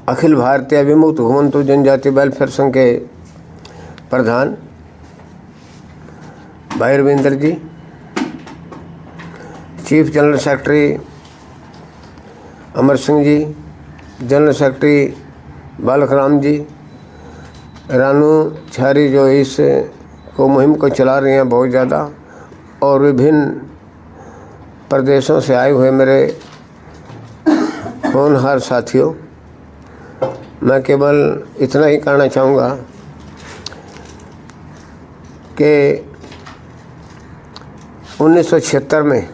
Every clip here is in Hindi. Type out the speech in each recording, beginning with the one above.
अखिल भारतीय विमुक्त घुमंतु जनजाति वेलफेयर संघ के प्रधान भाई रविंद्र जी, chief general secretary Amar Singh ji, general secretary बालक राम जी, रानू छारी जो इस को मुहिम को चला रही हैं बहुत ज़्यादा, और विभिन्न प्रदेशों से आए हुए मेरे होनहार साथियों, मैं केवल इतना ही कहना चाहूँगा कि 1976 में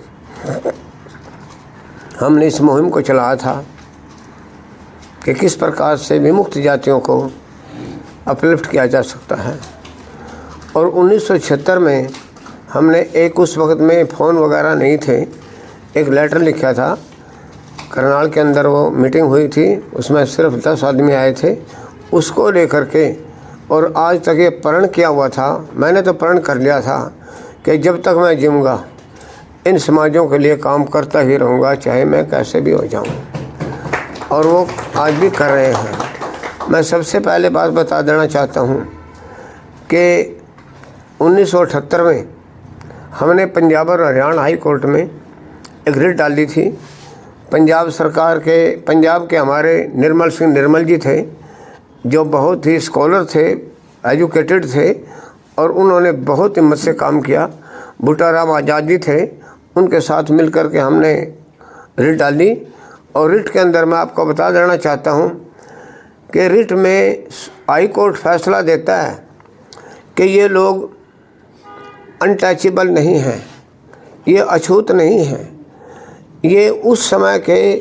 हमने इस मुहिम को चलाया था कि किस प्रकार से विमुक्त जातियों को अपलिफ्ट किया जा सकता है। और 1976 में हमने उस वक्त में फ़ोन वगैरह नहीं थे, एक लेटर लिखा था। करनाल के अंदर वो मीटिंग हुई थी, उसमें सिर्फ 10 आदमी आए थे, उसको लेकर के, और आज तक ये प्रण किया हुआ था। मैंने तो प्रण कर लिया था कि जब तक मैं जीऊँगा इन समाजों के लिए काम करता ही रहूँगा, चाहे मैं कैसे भी हो जाऊँ, और वो आज भी कर रहे हैं। मैं सबसे पहले बात बता देना चाहता हूँ कि 1978 में हमने पंजाब और हरियाणा हाई कोर्ट में एक रिट डाली थी। पंजाब सरकार के, पंजाब के हमारे निर्मल सिंह निर्मल जी थे, जो बहुत ही स्कॉलर थे, एजुकेटेड थे, और उन्होंने बहुत हिम्मत से काम किया। बूटा राम आज़ाद जी थे, उनके साथ मिलकर के हमने रिट डाली। और रिट के अंदर मैं आपको बता देना चाहता हूँ कि रिट में हाई कोर्ट फैसला देता है कि ये लोग अनटचेबल नहीं हैं, ये अछूत नहीं हैं। ये उस समय के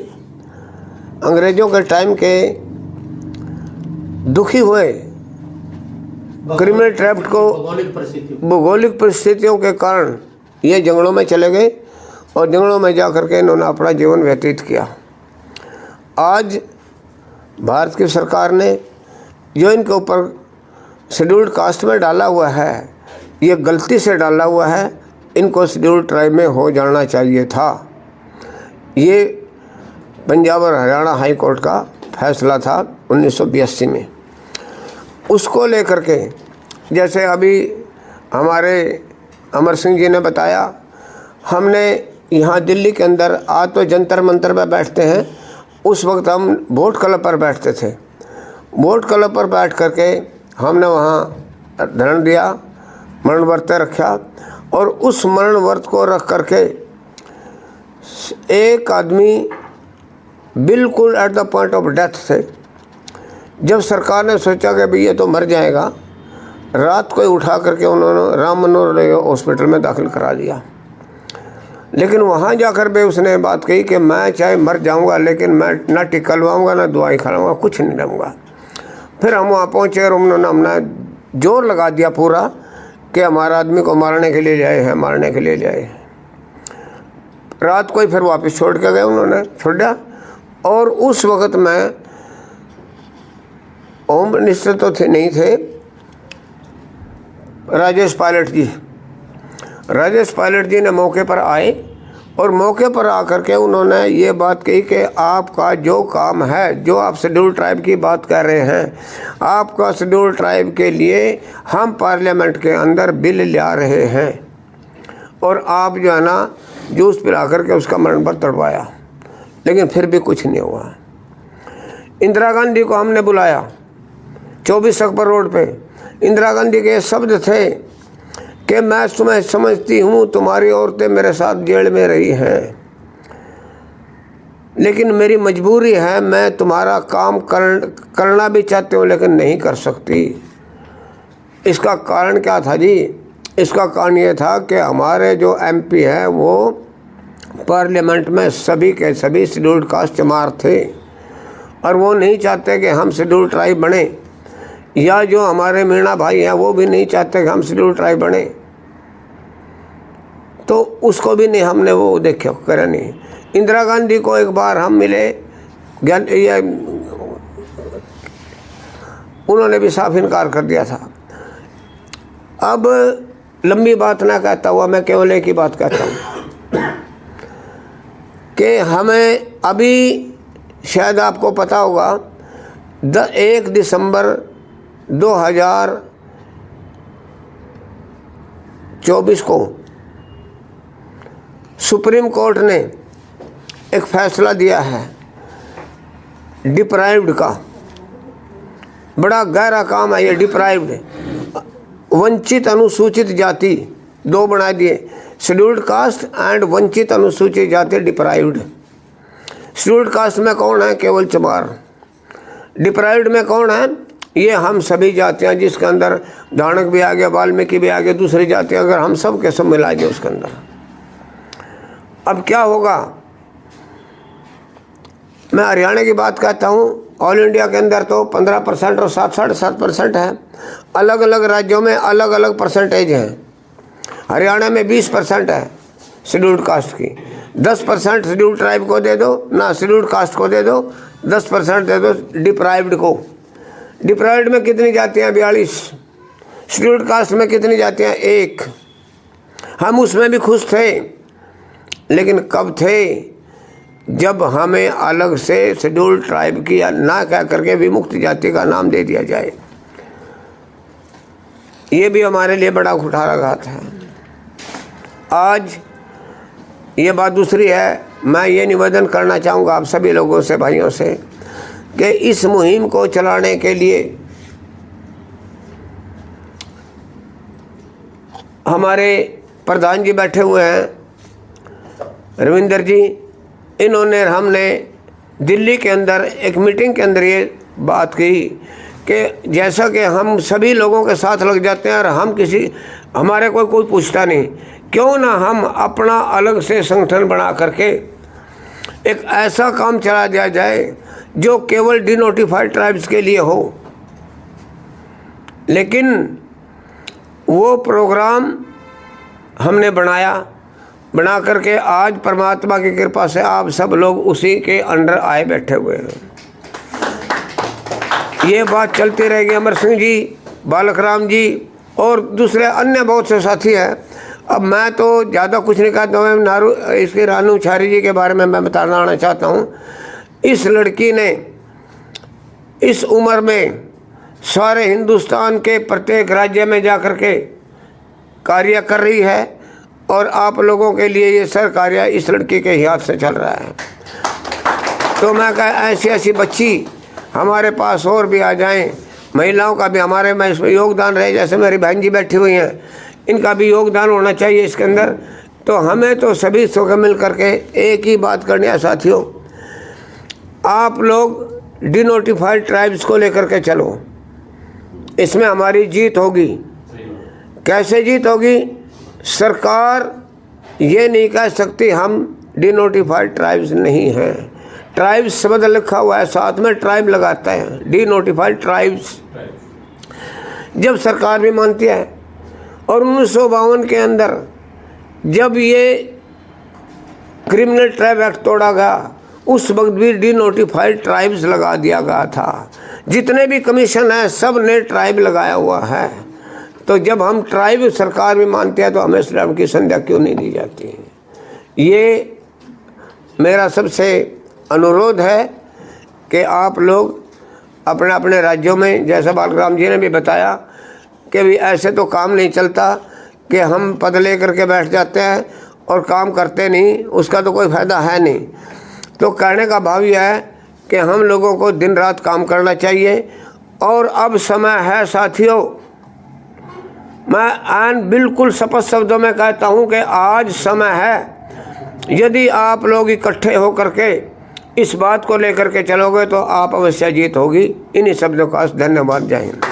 अंग्रेज़ों के टाइम के दुखी हुए क्रिमिनल ट्रैप्ट को भौगोलिक परिस्थितियों के कारण ये जंगलों में चले गए, और जंगलों में जा कर के इन्होंने अपना जीवन व्यतीत किया। आज भारत की सरकार ने जो इनके ऊपर शेड्यूल्ड कास्ट में डाला हुआ है, ये गलती से डाला हुआ है। इनको शेड्यूल्ड ट्राइब में हो जाना चाहिए था। ये पंजाब और हरियाणा हाई कोर्ट का फैसला था 1982 में। उसको लेकर के, जैसे अभी हमारे अमर सिंह जी ने बताया, हमने यहाँ दिल्ली के अंदर, आज तो जंतर मंतर पर बैठते हैं, उस वक्त हम वोट क्लब पर बैठते थे। वोट क्लब पर बैठ करके हमने वहाँ धरण दिया, मरण व्रत रखा, और उस मरण व्रत को रख करके एक आदमी बिल्कुल at the point of death थे। जब सरकार ने सोचा कि भाई ये तो मर जाएगा, रात को ही उठा करके उन्होंने राम मनोहर हॉस्पिटल में दाखिल करा दिया। लेकिन वहाँ जाकर भी उसने बात कही कि मैं चाहे मर जाऊँगा, लेकिन मैं ना टिक्का लवाऊँगा, ना दवाई खिलाऊँगा, कुछ नहीं लूँगा। फिर हम वहाँ पहुँचे और उन्होंने हमने जोर लगा दिया पूरा कि हमारा आदमी को मारने के लिए जाए हैं, मारने के लिए जाए हैं। रात को ही फिर वापस छोड़ के गए, उन्होंने छोड़ा। और उस वक्त में होम मिनिस्टर तो थे नहीं थे, राजेश पायलट जी ने मौके पर आए, और मौके पर आकर के उन्होंने ये बात कही कि आपका जो काम है, जो आप शेड्यूल ट्राइब की बात कर रहे हैं, आपका शेड्यूल ट्राइब के लिए हम पार्लियामेंट के अंदर बिल ला रहे हैं, और आप जो है ना जूस पिला करके उसका मरण पर तड़वाया। लेकिन फिर भी कुछ नहीं हुआ। इंदिरा गांधी को हमने बुलाया 24 अकबर रोड पे। इंदिरा गांधी के शब्द थे कि मैं तुम्हें समझती हूँ, तुम्हारी औरतें मेरे साथ जेल में रही हैं, लेकिन मेरी मजबूरी है, मैं तुम्हारा काम करना भी चाहती हूँ लेकिन नहीं कर सकती। इसका कारण क्या था जी? इसका कारण ये था कि हमारे जो एमपी हैं वो पार्लियामेंट में सभी के सभी शेड्यूल्ड कास्ट चमार थे, और वो नहीं चाहते कि हम शेड्यूल्ड ट्राइब बने, या जो हमारे मीणा भाई हैं वो भी नहीं चाहते कि हम शेड्यूल्ड ट्राइब बने। तो उसको भी नहीं हमने वो देखा करा नहीं। इंदिरा गांधी को एक बार हम मिले, ये उन्होंने भी साफ इनकार कर दिया था। अब लंबी बात ना कहता हुआ मैं केवल एक ही बात कहता हूँ कि हमें अभी शायद आपको पता होगा 1 दिसंबर 2024 को सुप्रीम कोर्ट ने एक फैसला दिया है डिप्राइव्ड का। बड़ा गहरा काम है ये डिप्राइव्ड, वंचित अनुसूचित जाति 2 बना दिए, शेड्यूल्ड कास्ट एंड वंचित अनुसूचित जाति डिप्राइव्ड। शेड्यूल्ड कास्ट में कौन है? केवल चमार। डिप्राइव्ड में कौन है? ये हम सभी जातियां, जिसके अंदर दानक भी आ गया, वाल्मीकि भी आ गया, दूसरी जातियां, अगर हम सब के सब मिला दिए उसके अंदर। अब क्या होगा? मैं हरियाणा की बात कहता हूँ, ऑल इंडिया के अंदर तो 15% और 7.5% है। अलग अलग राज्यों में अलग अलग परसेंटेज हैं। हरियाणा में 20% है शेड्यूल्ड कास्ट की। 10% शेड्यूल्ड ट्राइब को दे दो, ना शेड्यूल्ड कास्ट को दे दो, 10% दे दो डिप्राइव्ड को। डिप्राइव्ड में कितनी जातियाँ? 42। शेड्यूल्ड कास्ट में कितनी जातियाँ? 1। हम उसमें भी खुश थे, लेकिन कब थे? जब हमें अलग से शेड्यूल्ड ट्राइब की ना कह करके विमुक्त जाति का नाम दे दिया जाए। ये भी हमारे लिए बड़ा कुठाराघात है। आज ये बात दूसरी है, मैं ये निवेदन करना चाहूँगा आप सभी लोगों से, भाइयों से, कि इस मुहिम को चलाने के लिए हमारे प्रधान जी बैठे हुए हैं, रविंदर जी। इन्होंने, हमने दिल्ली के अंदर एक मीटिंग के अंदर ये बात की कि जैसा कि हम सभी लोगों के साथ लग जाते हैं और हम हमारे कोई पूछता नहीं, क्यों ना हम अपना अलग से संगठन बना करके एक ऐसा काम चला दिया जाए जो केवल डिनोटिफाइड ट्राइब्स के लिए हो। लेकिन वो प्रोग्राम हमने बना करके आज परमात्मा की कृपा से आप सब लोग उसी के अंडर आए बैठे हुए हैं। ये बात चलती रहेगी। अमर सिंह जी, बालक राम जी और दूसरे अन्य बहुत से साथी हैं। अब मैं तो ज़्यादा कुछ नहीं कहता हूँ। इसके रानू छारी जी के बारे में मैं बताना चाहता हूँ। इस लड़की ने इस उम्र में सारे हिंदुस्तान के प्रत्येक राज्य में जा कर के कार्य कर रही है, और आप लोगों के लिए ये सर कार्य इस लड़की के हाथ से चल रहा है। तो मैं ऐसी ऐसी बच्ची हमारे पास और भी आ जाएं, महिलाओं का भी हमारे में इसमें योगदान रहे। जैसे मेरी बहन जी बैठी हुई हैं, इनका भी योगदान होना चाहिए इसके अंदर। तो हमें तो सभी से मिल करके एक ही बात करनी है साथियों, आप लोग डिनोटिफाइड ट्राइब्स को लेकर के चलो, इसमें हमारी जीत होगी। कैसे जीत होगी? सरकार ये नहीं कह सकती हम डिनोटिफाइड ट्राइब्स नहीं हैं। ट्राइब्स शब्द लिखा हुआ है, साथ में ट्राइब लगाता है, डिनोटिफाइड ट्राइब्स। जब सरकार भी मानती है, और 1952 के अंदर जब ये क्रिमिनल ट्राइब एक्ट तोड़ा गया, उस वक्त भी डिनोटिफाइड ट्राइब्स लगा दिया गया था। जितने भी कमीशन है सब ने ट्राइब लगाया हुआ है। तो जब हम ट्राइब सरकार भी मानते हैं तो हमें इस्लाम की संज्ञा क्यों नहीं दी जाती? ये मेरा सबसे अनुरोध है कि आप लोग अपने अपने राज्यों में, जैसा बालराम जी ने भी बताया कि भी ऐसे तो काम नहीं चलता कि हम पद ले करके बैठ जाते हैं और काम करते नहीं, उसका तो कोई फ़ायदा है नहीं। तो कहने का भाव यह है कि हम लोगों को दिन रात काम करना चाहिए। और अब समय है साथियों, मैं बिल्कुल स्पष्ट शब्दों में कहता हूं कि आज समय है। यदि आप लोग इकट्ठे होकर के इस बात को लेकर के चलोगे तो आप अवश्य जीत होगी। इन्हीं शब्दों का धन्यवाद। जय हिंद।